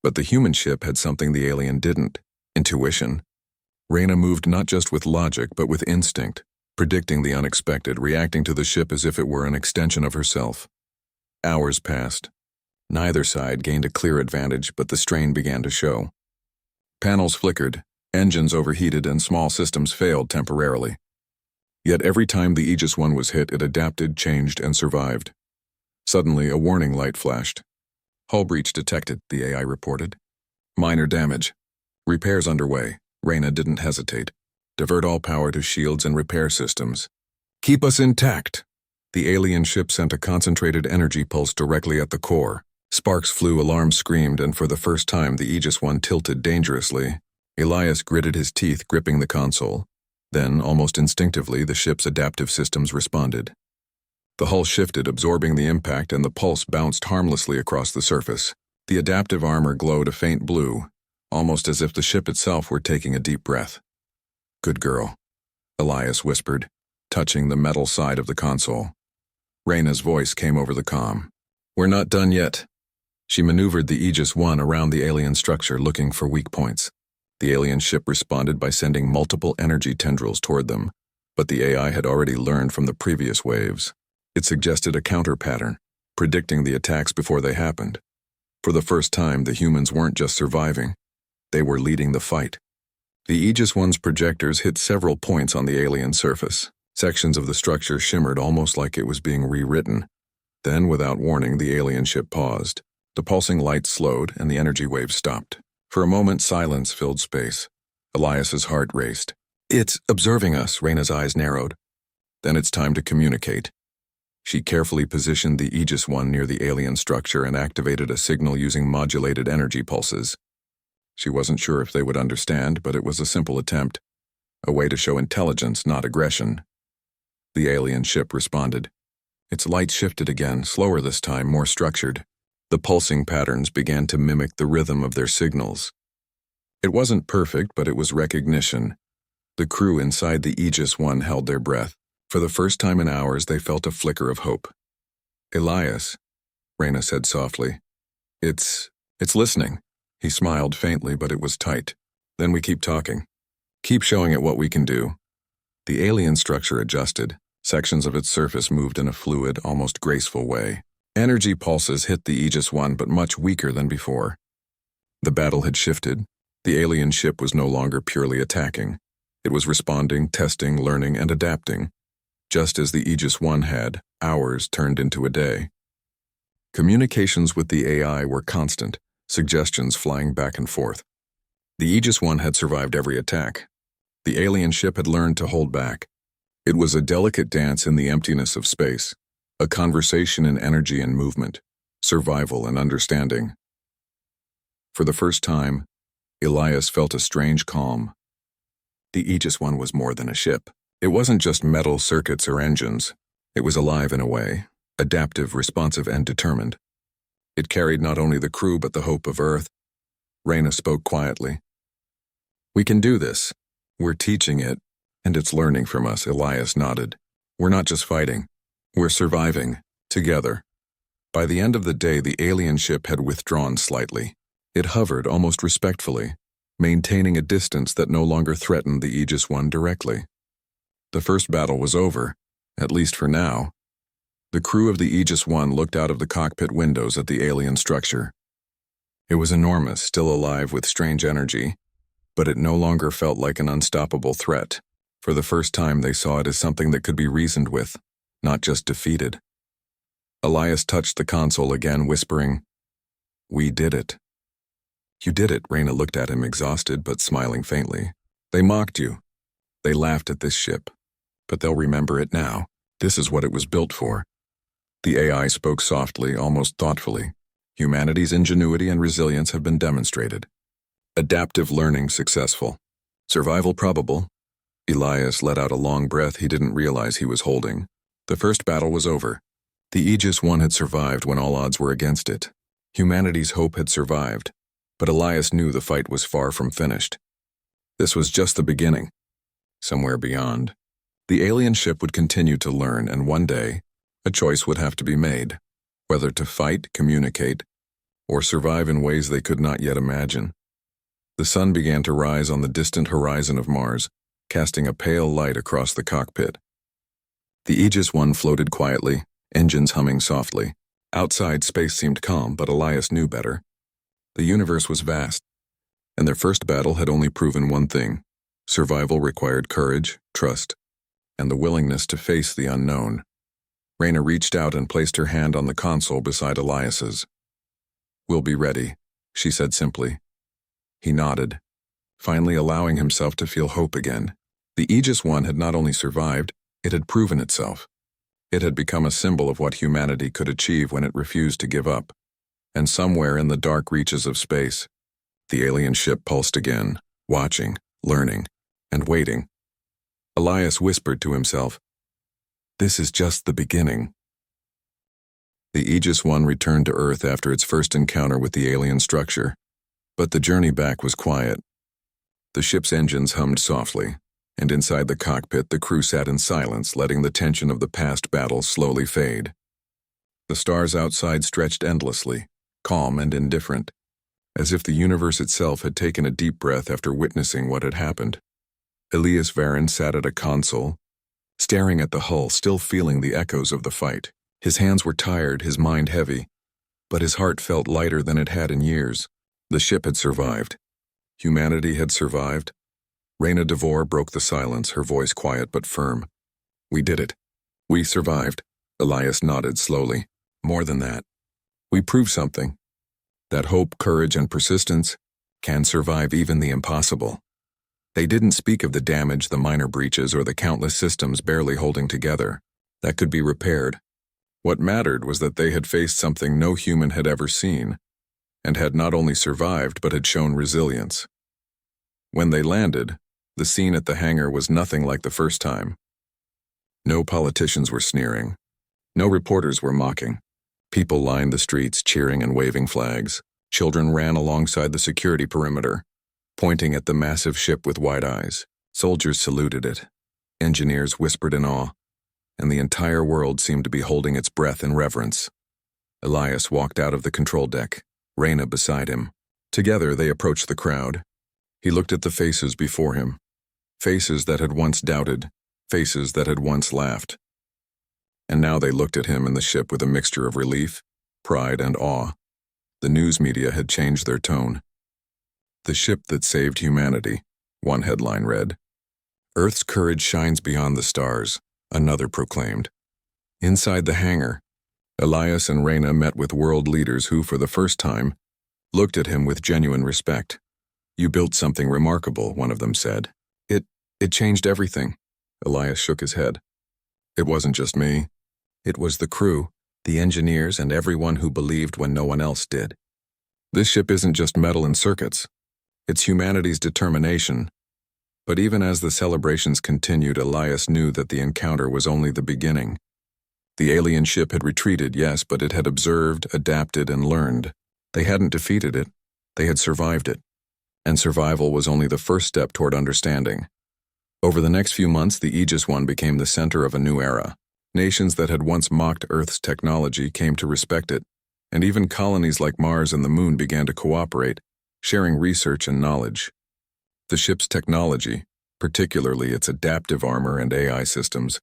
But the human ship had something the alien didn't: intuition. Reyna moved not just with logic, but with instinct, predicting the unexpected, reacting to the ship as if it were an extension of herself. Hours passed. Neither side gained a clear advantage, but the strain began to show. Panels flickered, engines overheated, and small systems failed temporarily. Yet every time the Aegis One was hit, it adapted, changed, and survived. Suddenly, a warning light flashed. "Hull breach detected," the AI reported. "Minor damage. Repairs underway." Reyna didn't hesitate. "Divert all power to shields and repair systems. Keep us intact." The alien ship sent a concentrated energy pulse directly at the core. Sparks flew, alarms screamed, and for the first time the Aegis One tilted dangerously. Elias gritted his teeth, gripping the console. Then, almost instinctively, the ship's adaptive systems responded. The hull shifted, absorbing the impact, and the pulse bounced harmlessly across the surface. The adaptive armor glowed a faint blue, almost as if the ship itself were taking a deep breath. "Good girl," Elias whispered, touching the metal side of the console. Reyna's voice came over the comm. "We're not done yet." She maneuvered the Aegis One around the alien structure, looking for weak points. The alien ship responded by sending multiple energy tendrils toward them, but the AI had already learned from the previous waves. It suggested a counter pattern, predicting the attacks before they happened. For the first time, the humans weren't just surviving, they were leading the fight. The Aegis One's projectors hit several points on the alien surface. Sections of the structure shimmered almost like it was being rewritten. Then, without warning, the alien ship paused. The pulsing lights slowed, and the energy waves stopped. For a moment, silence filled space. Elias's heart raced. "It's observing us," Reyna's eyes narrowed. "Then it's time to communicate." She carefully positioned the Aegis One near the alien structure and activated a signal using modulated energy pulses. She wasn't sure if they would understand, but it was a simple attempt. A way to show intelligence, not aggression. The alien ship responded. Its light shifted again, slower this time, more structured. The pulsing patterns began to mimic the rhythm of their signals. It wasn't perfect, but it was recognition. The crew inside the Aegis One held their breath. For the first time in hours, they felt a flicker of hope. "Elias," Reyna said softly. It's listening." He smiled faintly, but it was tight. "Then we keep talking. Keep showing it what we can do." The alien structure adjusted. Sections of its surface moved in a fluid, almost graceful way. Energy pulses hit the Aegis One, but much weaker than before. The battle had shifted. The alien ship was no longer purely attacking. It was responding, testing, learning, and adapting. Just as the Aegis One had, hours turned into a day. Communications with the AI were constant, suggestions flying back and forth. The Aegis One had survived every attack. The alien ship had learned to hold back. It was a delicate dance in the emptiness of space, a conversation in energy and movement, survival and understanding. For the first time, Elias felt a strange calm. The Aegis One was more than a ship. It wasn't just metal circuits or engines. It was alive in a way, adaptive, responsive, and determined. It carried not only the crew but the hope of Earth. Reyna spoke quietly. "We can do this. We're teaching it, and it's learning from us." Elias nodded. "We're not just fighting. We're surviving, together." By the end of the day, the alien ship had withdrawn slightly. It hovered almost respectfully, maintaining a distance that no longer threatened the Aegis One directly. The first battle was over, at least for now. The crew of the Aegis One looked out of the cockpit windows at the alien structure. It was enormous, still alive with strange energy, but it no longer felt like an unstoppable threat. For the first time, they saw it as something that could be reasoned with, not just defeated. Elias touched the console again, whispering, "We did it." "You did it," Reyna looked at him, exhausted but smiling faintly. "They mocked you. They laughed at this ship. But they'll remember it now. This is what it was built for." The AI spoke softly, almost thoughtfully. "Humanity's ingenuity and resilience have been demonstrated. Adaptive learning successful. Survival probable." Elias let out a long breath he didn't realize he was holding. The first battle was over. The Aegis One had survived when all odds were against it. Humanity's hope had survived, but Elias knew the fight was far from finished. This was just the beginning. Somewhere beyond, the alien ship would continue to learn, and one day, a choice would have to be made, whether to fight, communicate, or survive in ways they could not yet imagine. The sun began to rise on the distant horizon of Mars, casting a pale light across the cockpit. The Aegis One floated quietly, engines humming softly. Outside, space seemed calm, but Elias knew better. The universe was vast, and their first battle had only proven one thing. Survival required courage, trust, and the willingness to face the unknown. Reyna reached out and placed her hand on the console beside Elias's. "We'll be ready," she said simply. He nodded, finally allowing himself to feel hope again. The Aegis One had not only survived, it had proven itself. It had become a symbol of what humanity could achieve when it refused to give up. And somewhere in the dark reaches of space, the alien ship pulsed again, watching, learning, and waiting. Elias whispered to himself, "This is just the beginning." The Aegis I returned to Earth after its first encounter with the alien structure, but the journey back was quiet. The ship's engines hummed softly, and inside the cockpit the crew sat in silence, letting the tension of the past battle slowly fade. The stars outside stretched endlessly, calm and indifferent, as if the universe itself had taken a deep breath after witnessing what had happened. Elias Varon sat at a console, staring at the hull, still feeling the echoes of the fight. His hands were tired, his mind heavy, but his heart felt lighter than it had in years. The ship had survived. Humanity had survived. Reyna DeVore broke the silence, her voice quiet but firm. "We did it. We survived." Elias nodded slowly. "More than that. We proved something. That hope, courage, and persistence can survive even the impossible." They didn't speak of the damage, the minor breaches, or the countless systems barely holding together. That could be repaired. What mattered was that they had faced something no human had ever seen, and had not only survived but had shown resilience. When they landed, the scene at the hangar was nothing like the first time. No politicians were sneering. No reporters were mocking. People lined the streets, cheering and waving flags. Children ran alongside the security perimeter, pointing at the massive ship with wide eyes. Soldiers saluted it. Engineers whispered in awe, and the entire world seemed to be holding its breath in reverence. Elias walked out of the control deck, Reyna beside him. Together they approached the crowd. He looked at the faces before him. Faces that had once doubted, faces that had once laughed. And now they looked at him and the ship with a mixture of relief, pride, and awe. The news media had changed their tone. "The ship that saved humanity," one headline read. "Earth's courage shines beyond the stars," another proclaimed. Inside the hangar, Elias and Reyna met with world leaders who, for the first time, looked at him with genuine respect. "You built something remarkable," one of them said. It changed everything." Elias shook his head. "It wasn't just me. It was the crew, the engineers, and everyone who believed when no one else did. This ship isn't just metal and circuits. It's humanity's determination." But even as the celebrations continued, Elias knew that the encounter was only the beginning. The alien ship had retreated, yes, but it had observed, adapted, and learned. They hadn't defeated it. They had survived it. And survival was only the first step toward understanding. Over the next few months, the Aegis I became the center of a new era. Nations that had once mocked Earth's technology came to respect it, and even colonies like Mars and the Moon began to cooperate, sharing research and knowledge. The ship's technology, particularly its adaptive armor and AI systems,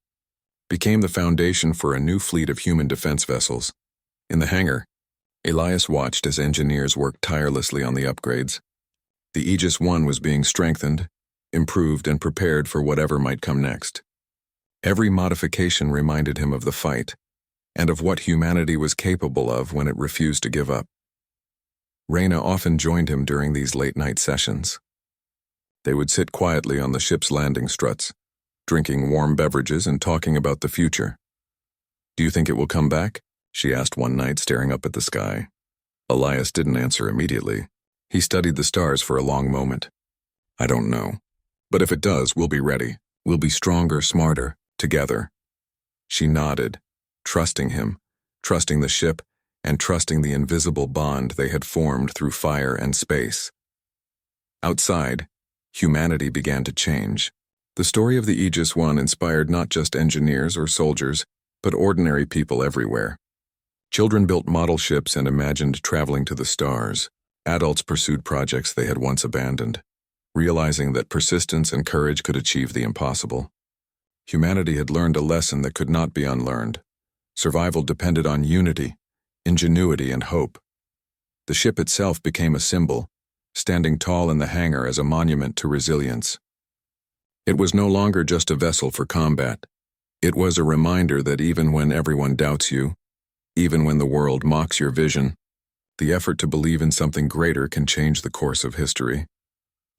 became the foundation for a new fleet of human defense vessels. In the hangar, Elias watched as engineers worked tirelessly on the upgrades. The Aegis I was being strengthened, improved, and prepared for whatever might come next. Every modification reminded him of the fight, and of what humanity was capable of when it refused to give up. Reyna often joined him during these late-night sessions. They would sit quietly on the ship's landing struts, drinking warm beverages and talking about the future. "Do you think it will come back?" she asked one night, staring up at the sky. Elias didn't answer immediately. He studied the stars for a long moment. "I don't know. But if it does, we'll be ready. We'll be stronger, smarter, together." She nodded, trusting him, trusting the ship, and trusting the invisible bond they had formed through fire and space. Outside, humanity began to change. The story of the Aegis I inspired not just engineers or soldiers, but ordinary people everywhere. Children built model ships and imagined traveling to the stars. Adults pursued projects they had once abandoned, realizing that persistence and courage could achieve the impossible. Humanity had learned a lesson that could not be unlearned. Survival depended on unity, ingenuity, and hope. The ship itself became a symbol, standing tall in the hangar as a monument to resilience. It was no longer just a vessel for combat. It was a reminder that even when everyone doubts you, even when the world mocks your vision, the effort to believe in something greater can change the course of history.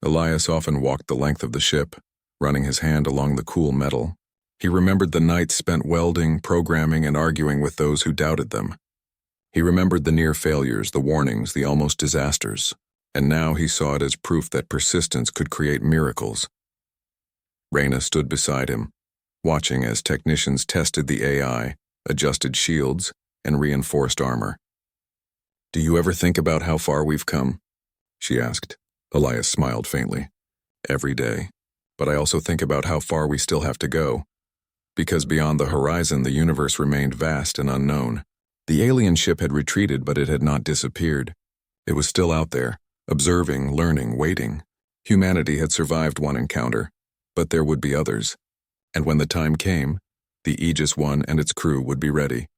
Elias often walked the length of the ship, running his hand along the cool metal. He remembered the nights spent welding, programming, and arguing with those who doubted them. He remembered the near failures, the warnings, the almost disasters, and now he saw it as proof that persistence could create miracles. Reyna stood beside him, watching as technicians tested the AI, adjusted shields, and reinforced armor. "Do you ever think about how far we've come?" she asked. Elias smiled faintly. "Every day. But I also think about how far we still have to go. Because beyond the horizon, the universe remained vast and unknown. The alien ship had retreated, but it had not disappeared. It was still out there, observing, learning, waiting. Humanity had survived one encounter, but there would be others. And when the time came, the Aegis I and its crew would be ready."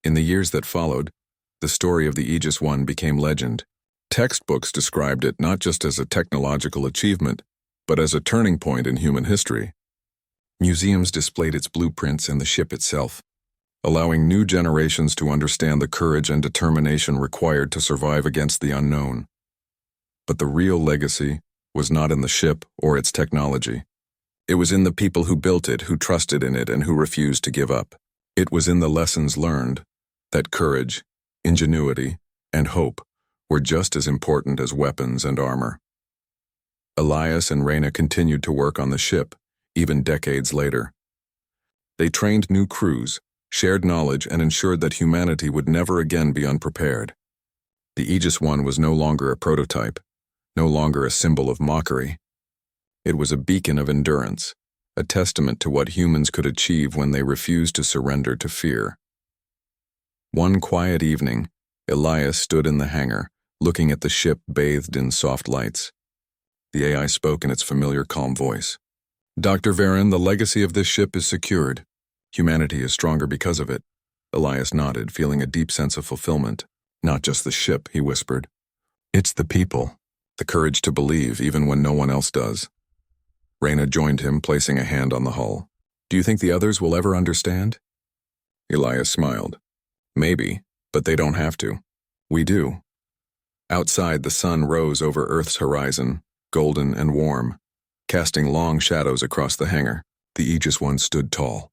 In the years that followed, the story of the Aegis I became legend. Textbooks described it not just as a technological achievement, but as a turning point in human history. Museums displayed its blueprints and the ship itself, allowing new generations to understand the courage and determination required to survive against the unknown. But the real legacy was not in the ship or its technology. It was in the people who built it, who trusted in it, and who refused to give up. It was in the lessons learned that courage, ingenuity, and hope were just as important as weapons and armor. Elias and Reyna continued to work on the ship, even decades later. They trained new crews, shared knowledge, and ensured that humanity would never again be unprepared. The Aegis I was no longer a prototype, no longer a symbol of mockery. It was a beacon of endurance, a testament to what humans could achieve when they refused to surrender to fear. One quiet evening, Elias stood in the hangar, looking at the ship bathed in soft lights. The AI spoke in its familiar calm voice. "Dr. Varen, the legacy of this ship is secured. Humanity is stronger because of it." Elias nodded, feeling a deep sense of fulfillment. "Not just the ship," he whispered. "It's the people, the courage to believe even when no one else does." Reyna joined him, placing a hand on the hull. "Do you think the others will ever understand?" Elias smiled. "Maybe, but they don't have to. We do." Outside, the sun rose over Earth's horizon, golden and warm, casting long shadows across the hangar. The Aegis I stood tall,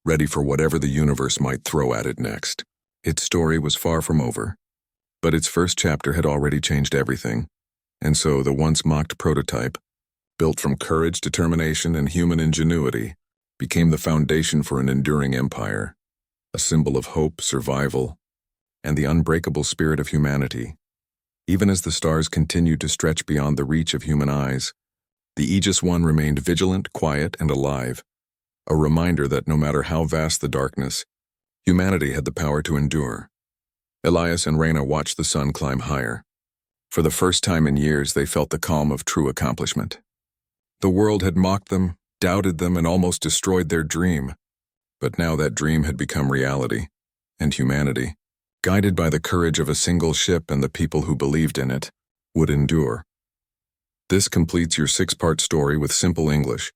ready for whatever the universe might throw at it next. Its story was far from over, but its first chapter had already changed everything, and so the once mocked prototype, built from courage, determination, and human ingenuity, became the foundation for an enduring empire, a symbol of hope, survival, and the unbreakable spirit of humanity. Even as the stars continued to stretch beyond the reach of human eyes, the Aegis I remained vigilant, quiet, and alive, a reminder that no matter how vast the darkness, humanity had the power to endure. Elias and Reyna watched the sun climb higher. For the first time in years, they felt the calm of true accomplishment. The world had mocked them, doubted them, and almost destroyed their dream. But now that dream had become reality, and humanity, guided by the courage of a single ship and the people who believed in it, would endure. This completes your 6-part story with simple English,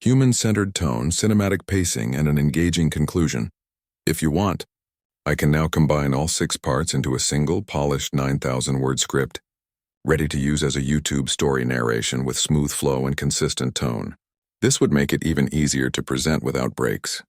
human-centered tone, cinematic pacing, and an engaging conclusion. If you want, I can now combine all 6 parts into a single, polished 9,000-word script, ready to use as a YouTube story narration with smooth flow and consistent tone. This would make it even easier to present without breaks.